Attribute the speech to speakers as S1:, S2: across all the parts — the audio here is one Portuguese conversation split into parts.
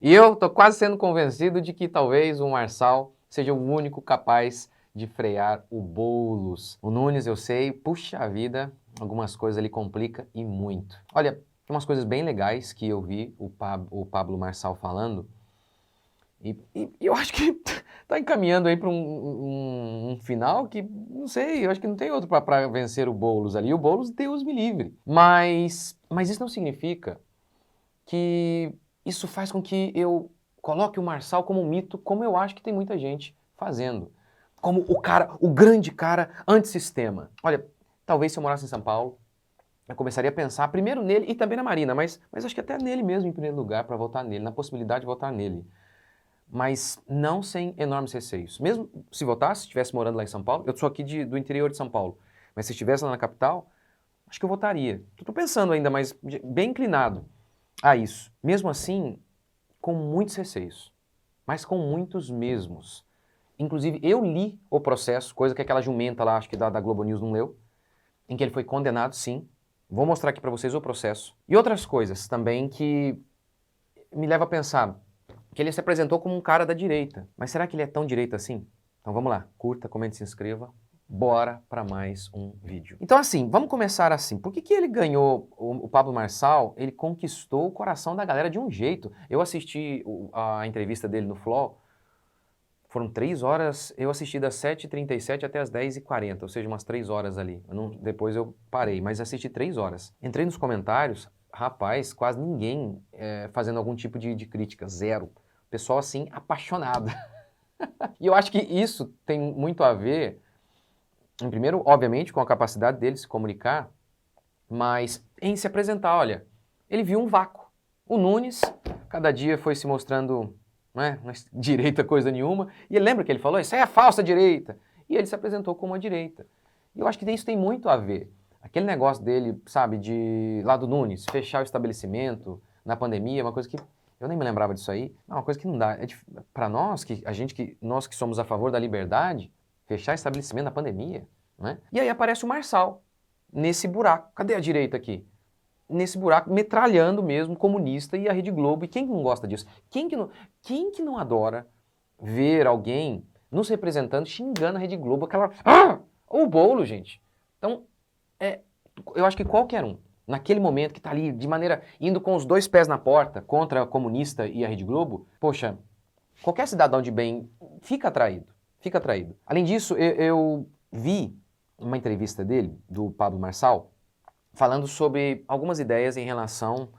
S1: E eu tô quase sendo convencido de que talvez o Marçal seja o único capaz de frear o Boulos. O Nunes, eu sei, puxa vida, algumas coisas ele complica e muito. Olha, tem umas coisas bem legais que eu vi o Pablo Marçal falando, e eu acho que tá encaminhando aí para um final que, não sei, eu acho que não tem outro para vencer o Boulos ali. O Boulos, Deus me livre. Mas isso não significa que isso faz com que eu coloque o Marçal como um mito, como eu acho que tem muita gente fazendo. Como o cara, o grande cara antissistema. Olha, talvez se eu morasse em São Paulo, eu começaria a pensar primeiro nele e também na Marina, mas acho que até nele mesmo em primeiro lugar, para votar nele, na possibilidade de votar nele. Mas não sem enormes receios. Mesmo se votasse, se estivesse morando lá em São Paulo, eu sou aqui do interior de São Paulo, mas se estivesse lá na capital, acho que eu votaria. Estou pensando ainda, mas bem inclinado a isso. Mesmo assim, com muitos receios, mas com muitos mesmos. Inclusive, eu li o processo, coisa que aquela jumenta lá, acho que da Globo News não leu, em que ele foi condenado, sim. Vou mostrar aqui para vocês o processo. E outras coisas também que me levam a pensar que ele se apresentou como um cara da direita. Mas será que ele é tão direita assim? Então vamos lá, curta, comente, se inscreva. Bora para mais um vídeo. Então assim, vamos começar assim. Por que ele ganhou, o Pablo Marçal, ele conquistou o coração da galera de um jeito? Eu assisti a entrevista dele no Flow, foram 3 horas, eu assisti das 7h37 até as 10h40, ou seja, umas 3 horas ali. Depois eu parei, mas assisti 3 horas. Entrei nos comentários, rapaz, quase ninguém fazendo algum tipo de crítica, zero. Pessoal assim, apaixonado. E eu acho que isso tem muito a ver, em primeiro, obviamente, com a capacidade dele se comunicar, mas em se apresentar, olha, ele viu um vácuo. O Nunes, cada dia foi se mostrando, não é direita coisa nenhuma, e ele lembra que ele falou, isso aí é a falsa direita, e ele se apresentou como a direita. E eu acho que isso tem muito a ver. Aquele negócio dele, sabe, lá do Nunes, fechar o estabelecimento na pandemia, uma coisa que eu nem me lembrava disso aí, é uma coisa que não dá. Para nós, nós que somos a favor da liberdade, fechar estabelecimento na pandemia, né? E aí aparece o Marçal, nesse buraco. Cadê a direita aqui? Nesse buraco, metralhando mesmo comunista e a Rede Globo. E quem não gosta disso? Quem que não adora ver alguém nos representando xingando a Rede Globo, aquela... Ah! O bolo, gente. Então, eu acho que qualquer um, naquele momento que está ali, de maneira, indo com os 2 pés na porta contra a comunista e a Rede Globo, poxa, qualquer cidadão de bem fica atraído, fica atraído. Além disso, eu vi uma entrevista dele, do Pablo Marçal, falando sobre algumas ideias em relação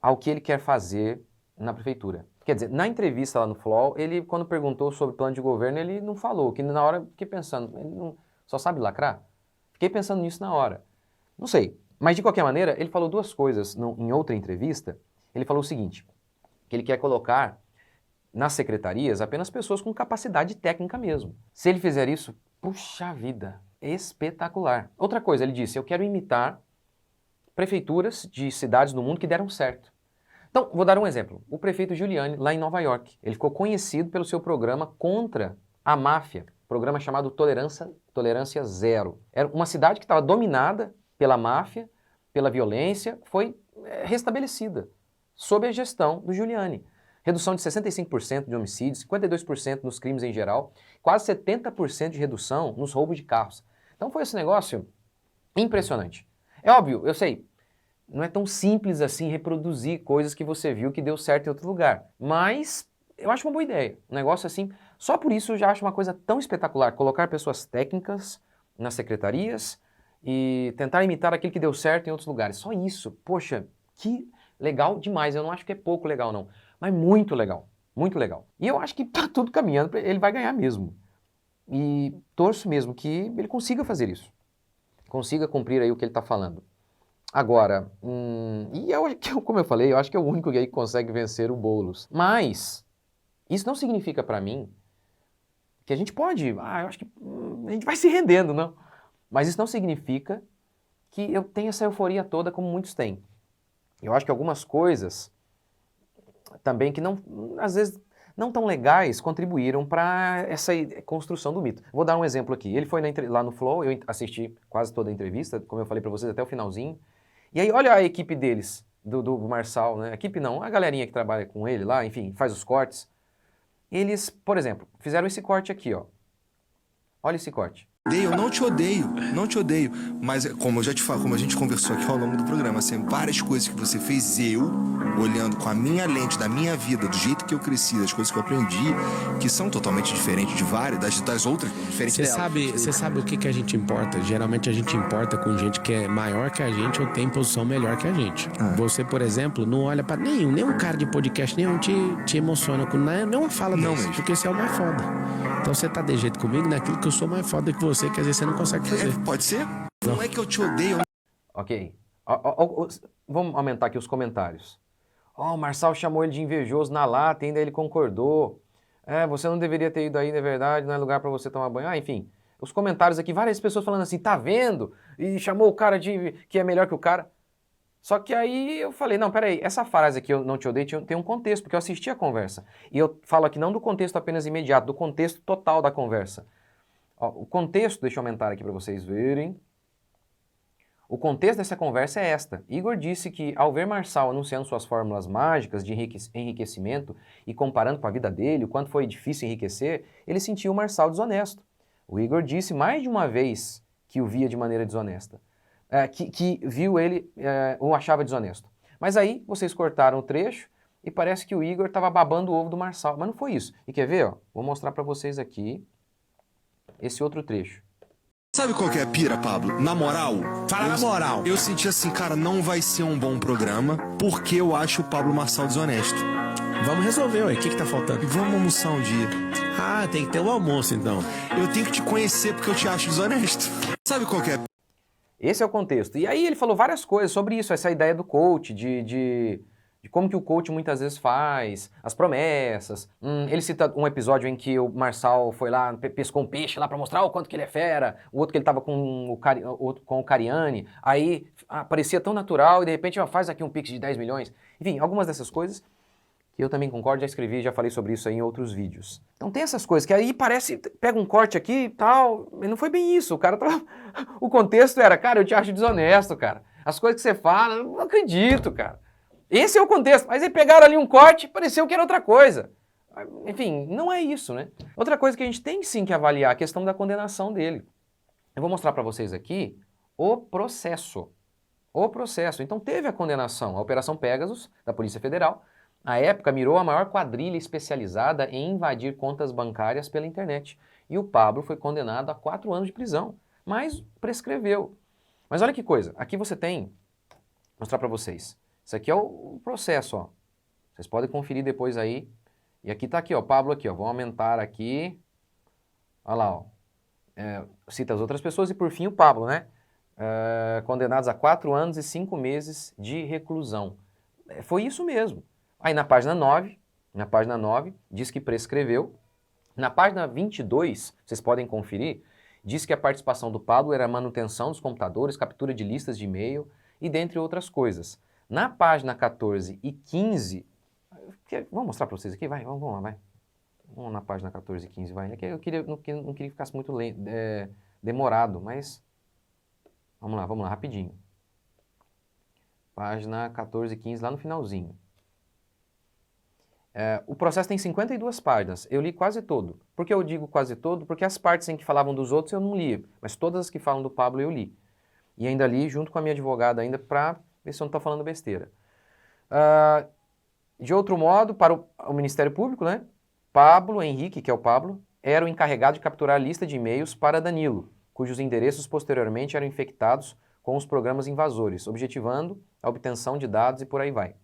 S1: ao que ele quer fazer na prefeitura. Quer dizer, na entrevista lá no Flow, ele, quando perguntou sobre plano de governo, ele não falou, que na hora fiquei pensando, ele não, só sabe lacrar? Fiquei pensando nisso na hora. Não sei, mas de qualquer maneira, ele falou 2 coisas em outra entrevista. Ele falou o seguinte, que ele quer colocar nas secretarias apenas pessoas com capacidade técnica mesmo. Se ele fizer isso, puxa vida, espetacular. Outra coisa, ele disse, eu quero imitar prefeituras de cidades no mundo que deram certo. Então, vou dar um exemplo. O prefeito Giuliani, lá em Nova York, ele ficou conhecido pelo seu programa contra a máfia, programa chamado Tolerância Zero. Era uma cidade que estava dominada pela máfia, pela violência, foi restabelecida sob a gestão do Giuliani. Redução de 65% de homicídios, 52% nos crimes em geral, quase 70% de redução nos roubos de carros. Então foi esse negócio impressionante. É óbvio, eu sei, não é tão simples assim reproduzir coisas que você viu que deu certo em outro lugar, mas eu acho uma boa ideia. Um negócio assim, só por isso eu já acho uma coisa tão espetacular, colocar pessoas técnicas nas secretarias e tentar imitar aquilo que deu certo em outros lugares. Só isso, poxa, que legal demais. Eu não acho que é pouco legal não, mas muito legal, muito legal. E eu acho que tá tudo caminhando, ele vai ganhar mesmo. E torço mesmo que ele consiga fazer isso, consiga cumprir aí o que ele está falando. Agora, como eu falei, eu acho que é o único aí que consegue vencer o Boulos. Mas isso não significa para mim que a gente pode, eu acho que a gente vai se rendendo, não. Mas isso não significa que eu tenha essa euforia toda como muitos têm. Eu acho que algumas coisas também que não, às vezes, não tão legais contribuíram para essa construção do mito. Vou dar um exemplo aqui. Ele foi lá no Flow, eu assisti quase toda a entrevista, como eu falei para vocês, até o finalzinho. E aí, olha a equipe deles. do Marçal, né? A equipe não, a galerinha que trabalha com ele lá, enfim, faz os cortes. Eles, por exemplo, fizeram esse corte aqui, ó. Olha esse corte.
S2: Eu não te odeio, não te odeio. Mas como eu já te falo, como a gente conversou aqui ao longo do programa, assim, várias coisas que você fez, eu, olhando com a minha lente da minha vida, do jeito que eu cresci, das coisas que eu aprendi, que são totalmente diferentes de várias, das outras, diferentes delas.
S3: Você sabe o que a gente importa? Geralmente a gente importa com gente que é maior que a gente ou tem posição melhor que a gente. Você, por exemplo, não olha pra nenhum cara de podcast, nenhum te emociona com nenhuma fala
S2: Não
S3: dessa,
S2: mesmo.
S3: porque você é o mais foda. Então você tá de jeito comigo naquilo que eu sou mais foda que você, que às vezes você não consegue fazer.
S2: Pode ser? Não é que eu te odeio.
S1: Ok. Vamos aumentar aqui os comentários. Ó, o Marçal chamou ele de invejoso na lata, ainda ele concordou. Você não deveria ter ido aí, na verdade, não é lugar pra você tomar banho. Enfim, os comentários aqui, várias pessoas falando assim, tá vendo? E chamou o cara de que é melhor que o cara. Só que aí eu falei, não, peraí, essa frase aqui, eu não te odeio, tem um contexto, porque eu assisti a conversa. E eu falo aqui não do contexto apenas imediato, do contexto total da conversa. Ó, o contexto, deixa eu aumentar aqui para vocês verem. O contexto dessa conversa é esta. Igor disse que ao ver Marçal anunciando suas fórmulas mágicas de enriquecimento e comparando com a vida dele, o quanto foi difícil enriquecer, ele sentiu o Marçal desonesto. O Igor disse mais de uma vez que o via de maneira desonesta. Que viu ele, o achava desonesto. Mas aí vocês cortaram o trecho e parece que o Igor estava babando o ovo do Marçal. Mas não foi isso. E quer ver? Ó? Vou mostrar para vocês aqui esse outro trecho.
S2: Sabe qual que é a pira, Pablo? Na moral,
S3: Fala na moral.
S2: eu senti assim, cara, não vai ser um bom programa porque eu acho o Pablo Marçal desonesto.
S3: Vamos resolver, ué. O que tá faltando?
S2: Vamos almoçar um dia.
S3: Ah, tem que ter um almoço, então.
S2: Eu tenho que te conhecer porque eu te acho desonesto. Sabe qual que é?
S1: Esse é o contexto. E aí ele falou várias coisas sobre isso, essa ideia do coach, de como que o coach muitas vezes faz, as promessas. Ele cita um episódio em que o Marçal foi lá, pescou um peixe lá para mostrar o quanto que ele é fera, o outro que ele tava com o Cariani, aí parecia tão natural e de repente faz aqui um pix de 10 milhões. Enfim, algumas dessas coisas que eu também concordo, já escrevi, já falei sobre isso aí em outros vídeos. Então tem essas coisas que aí parece, pega um corte aqui e tal, mas não foi bem isso, o cara tava... O contexto era, cara, eu te acho desonesto, cara. As coisas que você fala, eu não acredito, cara. Esse é o contexto, mas aí pegaram ali um corte, pareceu que era outra coisa. Enfim, não é isso, né? Outra coisa que a gente tem sim que avaliar, a questão da condenação dele. Eu vou mostrar para vocês aqui o processo. O processo. Então teve a condenação, a Operação Pegasus, da Polícia Federal. À época, mirou a maior quadrilha especializada em invadir contas bancárias pela internet. E o Pablo foi condenado a 4 anos de prisão, mas prescreveu. Mas olha que coisa, aqui você tem, vou mostrar para vocês. Isso aqui é o processo, ó. Vocês podem conferir depois aí. E aqui tá aqui, ó, Pablo aqui, ó. Vou aumentar aqui. Olha lá, ó. Cita as outras pessoas e por fim o Pablo, né? Condenados a 4 anos e 5 meses de reclusão. Foi isso mesmo. Aí na página 9, diz que prescreveu. Na página 22, vocês podem conferir, diz que a participação do Pablo era manutenção dos computadores, captura de listas de e-mail e dentre outras coisas. Na página 14 e 15, vamos mostrar para vocês aqui, vai, vamos lá, vai. Vamos na página 14 e 15, vai. Eu não queria que ficasse muito demorado, mas vamos lá, rapidinho. Página 14 e 15, lá no finalzinho. O processo tem 52 páginas, eu li quase todo. Por que eu digo quase todo? Porque as partes em que falavam dos outros eu não li, mas todas as que falam do Pablo eu li. E ainda li junto com a minha advogada ainda para ver se eu não estou falando besteira. De outro modo, para o Ministério Público, né? Pablo Henrique, que é o Pablo, era o encarregado de capturar a lista de e-mails para Danilo, cujos endereços posteriormente eram infectados com os programas invasores, objetivando a obtenção de dados e por aí vai.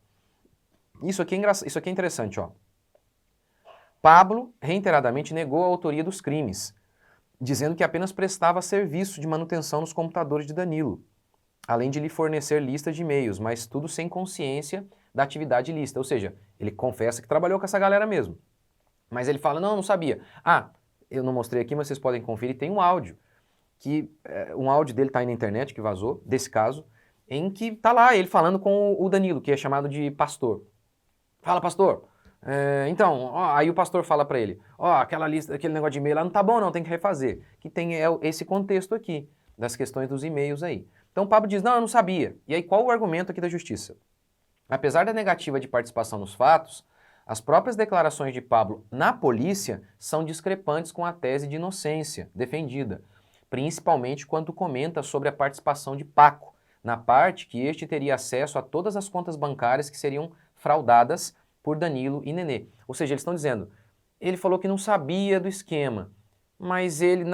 S1: Isso aqui é interessante, ó. Pablo reiteradamente negou a autoria dos crimes, dizendo que apenas prestava serviço de manutenção nos computadores de Danilo, além de lhe fornecer listas de e-mails, mas tudo sem consciência da atividade ilícita. Ou seja, ele confessa que trabalhou com essa galera mesmo. Mas ele fala, não sabia. Eu não mostrei aqui, mas vocês podem conferir, tem um áudio. Um áudio dele está aí na internet, que vazou, desse caso, em que tá lá ele falando com o Danilo, que é chamado de pastor. Fala, pastor. Então, aí o pastor fala para ele, aquela lista, aquele negócio de e-mail lá não tá bom não, tem que refazer. Que tem esse contexto aqui, das questões dos e-mails aí. Então o Pablo diz, não, eu não sabia. E aí qual o argumento aqui da justiça? Apesar da negativa de participação nos fatos, as próprias declarações de Pablo na polícia são discrepantes com a tese de inocência defendida, principalmente quando comenta sobre a participação de Paco, na parte que este teria acesso a todas as contas bancárias que seriam fraudadas por Danilo e Nenê. Ou seja, eles estão dizendo, ele falou que não sabia do esquema, mas ele,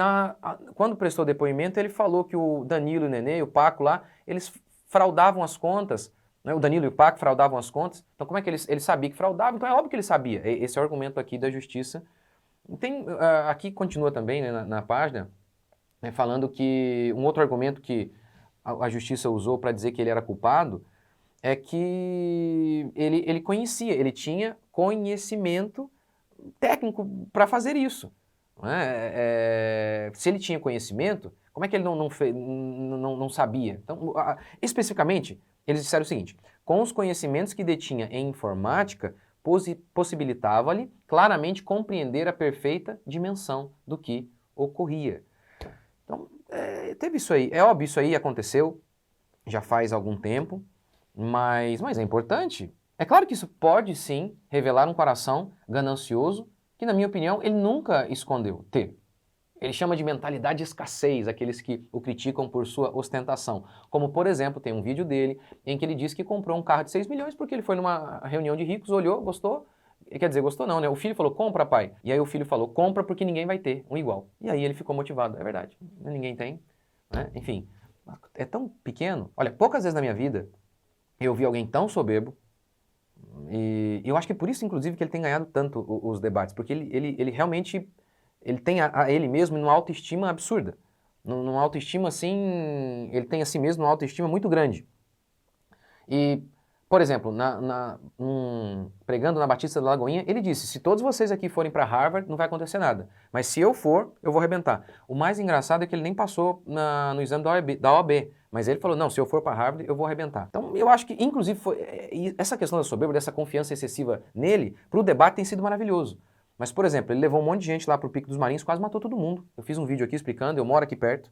S1: quando prestou depoimento, ele falou que o Danilo e o Nenê, o Paco lá, eles fraudavam as contas, né? O Danilo e o Paco fraudavam as contas, então como é que ele sabia que fraudava? Então é óbvio que ele sabia. Esse é o argumento aqui da justiça. Aqui continua também, né, na página, né, falando que um outro argumento que a justiça usou para dizer que ele era culpado é que ele conhecia, ele tinha conhecimento técnico para fazer isso. Né? Se ele tinha conhecimento, como é que ele não sabia? Então, especificamente, eles disseram o seguinte, com os conhecimentos que detinha em informática, possibilitava-lhe claramente compreender a perfeita dimensão do que ocorria. Então, teve isso aí. É óbvio, isso aí aconteceu já faz algum tempo, mas é importante. É claro que isso pode, sim, revelar um coração ganancioso que, na minha opinião, ele nunca escondeu ter. Ele chama de mentalidade de escassez, aqueles que o criticam por sua ostentação. Como, por exemplo, tem um vídeo dele em que ele diz que comprou um carro de 6 milhões porque ele foi numa reunião de ricos, olhou, gostou. Quer dizer, gostou não, né? O filho falou, compra, pai. E aí o filho falou, compra porque ninguém vai ter um igual. E aí ele ficou motivado. É verdade, ninguém tem. Né? Enfim, é tão pequeno. Olha, poucas vezes na minha vida eu vi alguém tão soberbo, e eu acho que por isso, inclusive, que ele tem ganhado tanto os debates, porque ele realmente ele tem a ele mesmo numa autoestima absurda. Numa autoestima assim, ele tem a si mesmo uma autoestima muito grande. E, por exemplo, pregando na Batista da Lagoinha, ele disse, se todos vocês aqui forem para Harvard, não vai acontecer nada. Mas se eu for, eu vou arrebentar. O mais engraçado é que ele nem passou no exame da OAB. Mas ele falou, não, se eu for para Harvard, eu vou arrebentar. Então, eu acho que, inclusive, essa questão da soberba, dessa confiança excessiva nele, para o debate tem sido maravilhoso. Mas, por exemplo, ele levou um monte de gente lá para o Pico dos Marinhos, quase matou todo mundo. Eu fiz um vídeo aqui explicando, eu moro aqui perto.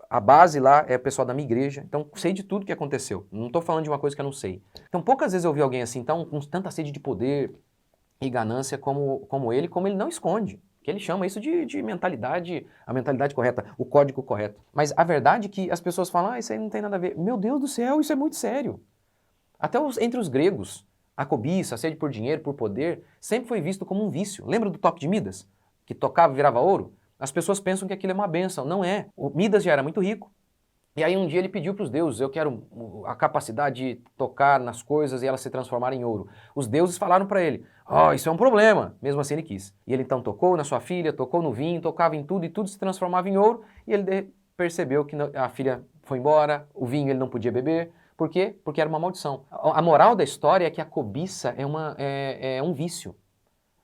S1: A base lá é o pessoal da minha igreja, então sei de tudo que aconteceu. Não estou falando de uma coisa que eu não sei. Então, poucas vezes eu vi alguém assim, com tanta sede de poder e ganância como ele não esconde. Que ele chama isso de mentalidade, a mentalidade correta, o código correto. Mas a verdade é que as pessoas falam, isso aí não tem nada a ver. Meu Deus do céu, isso é muito sério. Até entre os gregos, a cobiça, a sede por dinheiro, por poder, sempre foi visto como um vício. Lembra do toque de Midas? Que tocava e virava ouro? As pessoas pensam que aquilo é uma bênção. Não é. O Midas já era muito rico. E aí um dia ele pediu para os deuses, eu quero a capacidade de tocar nas coisas e elas se transformarem em ouro. Os deuses falaram para ele, isso é um problema. Mesmo assim ele quis. E ele então tocou na sua filha, tocou no vinho, tocava em tudo e tudo se transformava em ouro. E ele percebeu que a filha foi embora, o vinho ele não podia beber. Por quê? Porque era uma maldição. A moral da história é que a cobiça é um vício.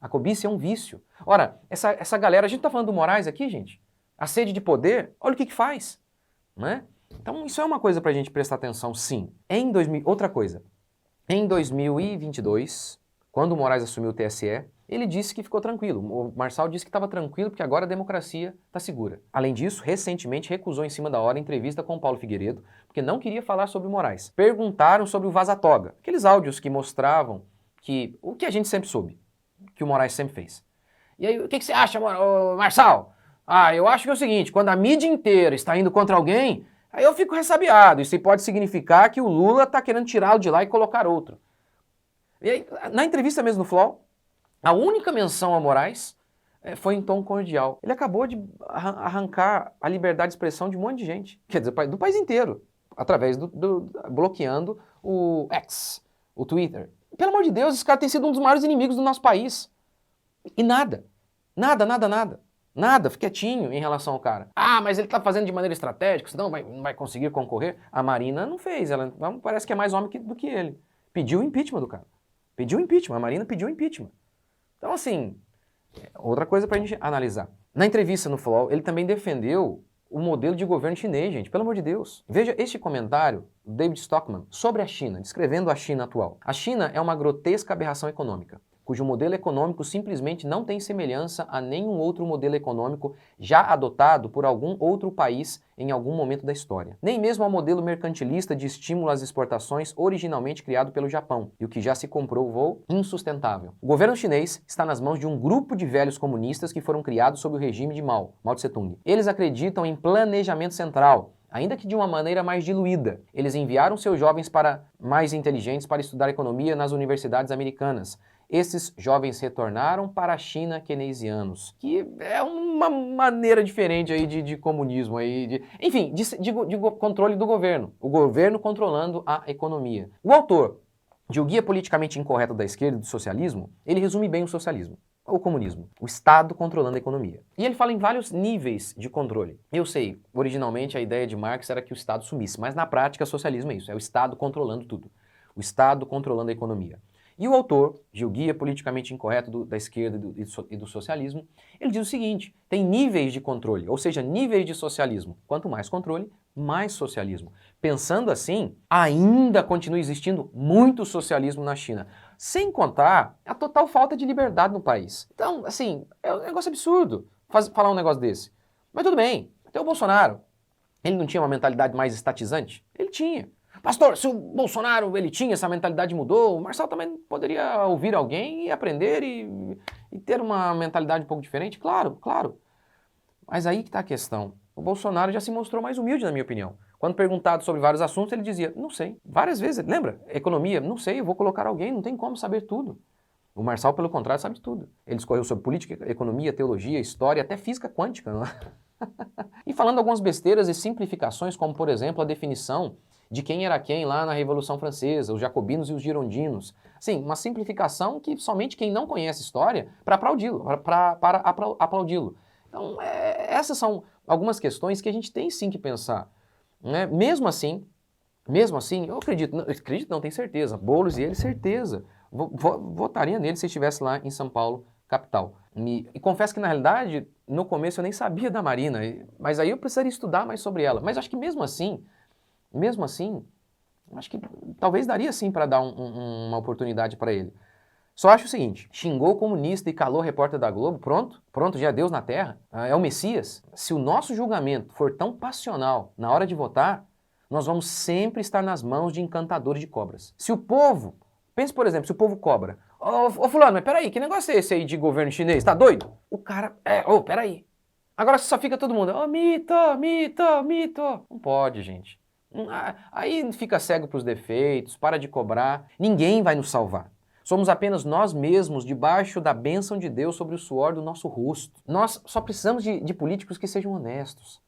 S1: A cobiça é um vício. Ora, essa galera, a gente está falando do Moraes aqui, gente? A sede de poder, olha o que faz. Não é? Então, isso é uma coisa para a gente prestar atenção, sim. Outra coisa, em 2022, quando o Moraes assumiu o TSE, ele disse que ficou tranquilo. O Marçal disse que estava tranquilo porque agora a democracia está segura. Além disso, recentemente recusou em cima da hora a entrevista com o Paulo Figueiredo, porque não queria falar sobre o Moraes. Perguntaram sobre o vaza-toga, aqueles áudios que mostravam o que a gente sempre soube, que o Moraes sempre fez. E aí, o que você acha, Marçal? Eu acho que é o seguinte, quando a mídia inteira está indo contra alguém, aí eu fico ressabiado. Isso pode significar que o Lula está querendo tirá-lo de lá e colocar outro. E aí, na entrevista mesmo no FLOW, a única menção a Moraes foi em tom cordial. Ele acabou de arrancar a liberdade de expressão de um monte de gente. Quer dizer, do país inteiro. Através bloqueando o X, o Twitter. Pelo amor de Deus, esse cara tem sido um dos maiores inimigos do nosso país. E nada. Nada, fica quietinho em relação ao cara. Mas ele tá fazendo de maneira estratégica, senão não vai conseguir concorrer. A Marina não fez, ela parece que é mais homem do que ele. Pediu o impeachment do cara. A Marina pediu o impeachment. Então, assim, outra coisa pra gente analisar. Na entrevista no FLOW, ele também defendeu o modelo de governo chinês, gente, pelo amor de Deus. Veja este comentário do David Stockman sobre a China, descrevendo a China atual. A China é uma grotesca aberração econômica. cujo modelo econômico simplesmente não tem semelhança a nenhum outro modelo econômico já adotado por algum outro país em algum momento da história. Nem mesmo ao modelo mercantilista de estímulo às exportações originalmente criado pelo Japão, e o que já se comprovou insustentável. O governo chinês está nas mãos de um grupo de velhos comunistas que foram criados sob o regime de Mao Tse-tung. Eles acreditam em planejamento central, ainda que de uma maneira mais diluída. Eles enviaram seus jovens mais inteligentes para estudar economia nas universidades americanas. Esses jovens retornaram para a China keynesianos, que é uma maneira diferente aí de comunismo, aí enfim, de controle do governo. O governo controlando a economia. O autor de O Guia Politicamente Incorreto da Esquerda e do Socialismo, ele resume bem o socialismo. O comunismo, o Estado controlando a economia. E ele fala em vários níveis de controle. Eu sei, originalmente a ideia de Marx era que o Estado sumisse, mas na prática socialismo é isso, é o Estado controlando tudo. O Estado controlando a economia. E o autor de O Guia Politicamente Incorreto da Esquerda e do Socialismo, ele diz o seguinte, tem níveis de controle, ou seja, níveis de socialismo. Quanto mais controle, mais socialismo. Pensando assim, ainda continua existindo muito socialismo na China, sem contar a total falta de liberdade no país. Então, assim, é um negócio absurdo falar um negócio desse. Mas tudo bem, até o Bolsonaro, ele não tinha uma mentalidade mais estatizante? Ele tinha. Pastor, se o Bolsonaro ele tinha essa mentalidade mudou, o Marçal também poderia ouvir alguém e aprender e ter uma mentalidade um pouco diferente? Claro, claro. Mas aí que está a questão. O Bolsonaro já se mostrou mais humilde, na minha opinião. Quando perguntado sobre vários assuntos, ele dizia, não sei. Várias vezes, lembra? Economia, não sei, eu vou colocar alguém, não tem como saber tudo. O Marçal, pelo contrário, sabe tudo. Ele discorreu sobre política, economia, teologia, história, até física quântica. Não é? E falando algumas besteiras e simplificações, como, por exemplo, a definição de quem era quem lá na Revolução Francesa, os jacobinos e os girondinos. Sim, uma simplificação que somente quem não conhece história para aplaudi-lo, para aplaudi-lo. Então, essas são algumas questões que a gente tem sim que pensar. Né? Mesmo assim, eu acredito, não, tenho certeza, Boulos e ele, certeza, votaria nele se estivesse lá em São Paulo, capital. E confesso que, na realidade, no começo eu nem sabia da Marina, mas aí eu precisaria estudar mais sobre ela. Mas acho que mesmo assim, acho que talvez daria sim para dar uma oportunidade para ele. Só acho o seguinte, xingou o comunista e calou o repórter da Globo, pronto, já é Deus na Terra, é o Messias. Se o nosso julgamento for tão passional na hora de votar, nós vamos sempre estar nas mãos de encantadores de cobras. Se o povo, pense por exemplo, se o povo cobra, ô fulano, mas peraí, que negócio é esse aí de governo chinês, tá doido? O cara, peraí. Agora só fica todo mundo, mito. Não pode, gente. Aí fica cego para os defeitos, para de cobrar, ninguém vai nos salvar. Somos apenas nós mesmos debaixo da bênção de Deus sobre o suor do nosso rosto. Nós só precisamos de políticos que sejam honestos,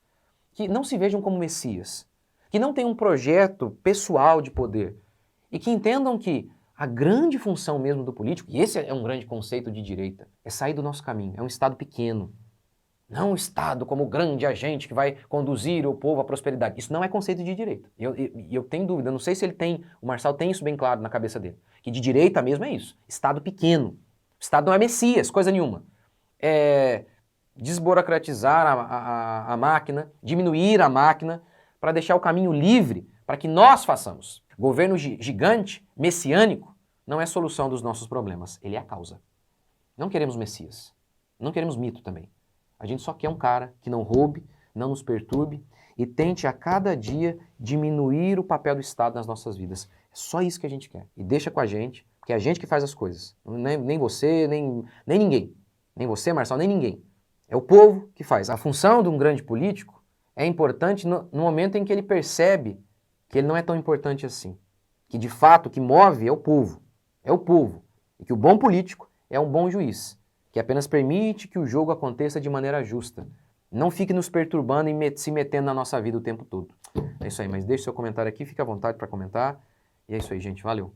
S1: que não se vejam como messias, que não tenham um projeto pessoal de poder e que entendam que a grande função mesmo do político, e esse é um grande conceito de direita, é sair do nosso caminho, é um Estado pequeno. Não o Estado como o grande agente que vai conduzir o povo à prosperidade. Isso não é conceito de direita. Eu tenho dúvida, não sei se o Marçal tem isso bem claro na cabeça dele. Que de direita mesmo é isso. Estado pequeno. O Estado não é Messias, coisa nenhuma. É desburocratizar a máquina, diminuir a máquina, para deixar o caminho livre para que nós façamos. Governo gigante, messiânico, não é a solução dos nossos problemas. Ele é a causa. Não queremos Messias. Não queremos mito também. A gente só quer um cara que não roube, não nos perturbe e tente a cada dia diminuir o papel do Estado nas nossas vidas. É só isso que a gente quer. E deixa com a gente, porque é a gente que faz as coisas. Nem você, nem ninguém. Nem você, Marçal, nem ninguém. É o povo que faz. A função de um grande político é importante no momento em que ele percebe que ele não é tão importante assim. Que de fato o que move é o povo. É o povo. E que o bom político é um bom juiz, que apenas permite que o jogo aconteça de maneira justa. Não fique nos perturbando e se metendo na nossa vida o tempo todo. É isso aí, mas deixe seu comentário aqui, fique à vontade para comentar. E é isso aí, gente. Valeu!